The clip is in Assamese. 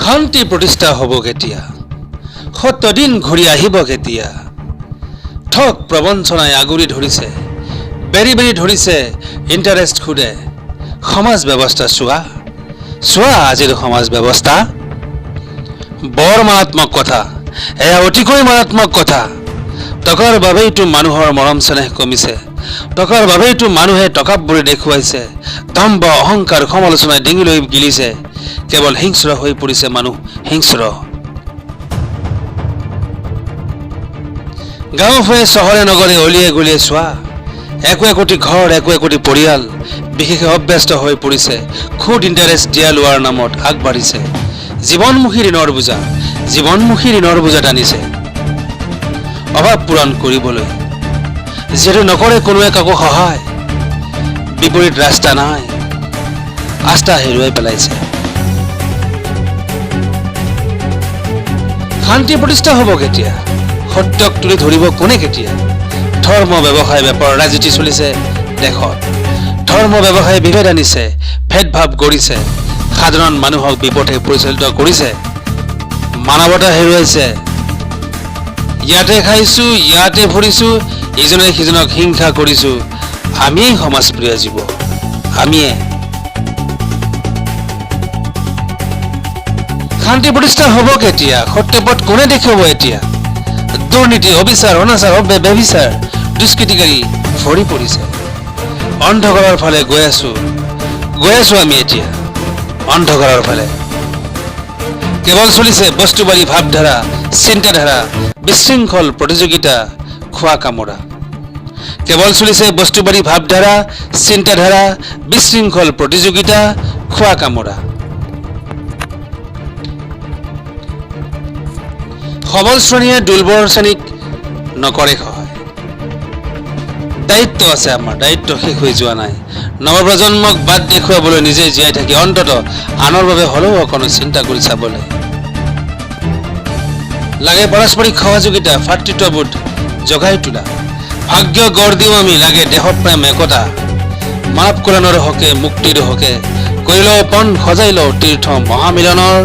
শান্তি প্ৰতিষ্ঠা হ'ব কেতিয়া? সত্য দিন ঘূৰি আহিব কেতিয়া? ঠগ প্ৰবঞ্চনাই আগুৰি ধৰিছে, বেৰি বেৰি ধৰিছে ইণ্টাৰেষ্ট খুদে। সমাজ ব্যৱস্থা চোৱা আজিৰ সমাজ ব্যৱস্থা। বৰ মাৰাত্মক কথা, এয়া অতিকৈ মাৰাত্মক কথা। টকাৰ বাবেইতো মানুহৰ মৰম চেনেহ কমিছে, টকাৰ বাবেইতো মানুহে টকাবোৰে দেখুৱাইছে। দম্ভ অহংকাৰ সমালোচনাই ডিঙি লৈ গিলিছে, কেৱল হিংস্ৰ হৈ পৰিছে মানুহ, হিংস্ৰ। গাঁও ফুৰে চহৰে নগৰে অলিয়ে গলিয়ে চোৱা, একো একোটি ঘৰ, একো একোটি পৰিয়াল বিশেষে অব্যস্ত হৈ পৰিছে, খুদ ইণ্টাৰেষ্ট দিয়া লোৱাৰ নামত আগবাঢ়িছে। জীৱনমুখী ঋণৰ বোজা টানিছে অভাৱ পূৰণ কৰিবলৈ। যিহেতু নকৰে কোনোৱে কাকো সহায়, বিপৰীত ৰাস্তা নাই, আস্থা হেৰুৱাই পেলাইছে। শান্তি প্ৰতিষ্ঠা হ'ব কেতিয়া? সত্যক তুলি ধৰিব কোনে কেতিয়া? ধৰ্ম ব্যৱসায় বেপাৰ ৰাজনীতি চলিছে দেশত। ধৰ্ম ব্যৱসায় বিভেদ আনিছে, ভেদভাৱ গঢ়িছে, সাধাৰণ মানুহক বিপথে পৰিচালিত কৰিছে, মানৱতা হেৰুৱাইছে। ইয়াতে খাইছো, ইয়াতে ফুৰিছো, ইজনে সিজনক হিংসা কৰিছো। আমিয়েই সমাজপ্ৰিয় জীৱ, আমিয়ে। শান্তি প্ৰতিষ্ঠা হ'ব কেতিয়া? সত্যপথ কোনে দেখুৱাব এতিয়া? দুৰ্নীতি, অবিচাৰ, অনাচাৰ, ব্যভিচাৰ, দুষ্কৃতিকাৰী ভৰি পৰিছে। অন্ধকাৰৰ ফালে গৈ আছো আমি এতিয়া, অন্ধকাৰৰ ফালে। কেৱল চলিছে বস্তুবাদী ভাৱধাৰা, চিন্তাধাৰা, বিশৃংখল প্ৰতিযোগিতা, খোৱা কামোৰা। কেৱল চলিছে বস্তুবাদী ভাৱধাৰা, চিন্তাধাৰা, বিশৃংখল প্ৰতিযোগিতা, খোৱা কামোৰা। সবল শ্ৰেণীয়ে দুৰ্বল শ্ৰেণীক নকৰে সহায়। দায়িত্ব আছে আমাৰ, দায়িত্ব শেষ হৈ যোৱা নাই। নৱপ্ৰজন্মক বাট দেখুৱাবলৈ নিজে জীয়াই থাকি অন্তত আনৰ বাবে হ'লেও অকণো চিন্তা কৰি চাবলৈ লাগে। পাৰস্পৰিক সহযোগিতা, ভাতৃত্ববোধ জগাই তোলা, ভাগ্য গঢ় দিওঁ আমি। লাগে দেশপ্ৰেম, একতা, মানৱ কল্যাণৰ হকে, মুক্তিৰ হকে। কৰি লওঁ পণ, সজাই লওঁ তীৰ্থ মহামিলনৰ।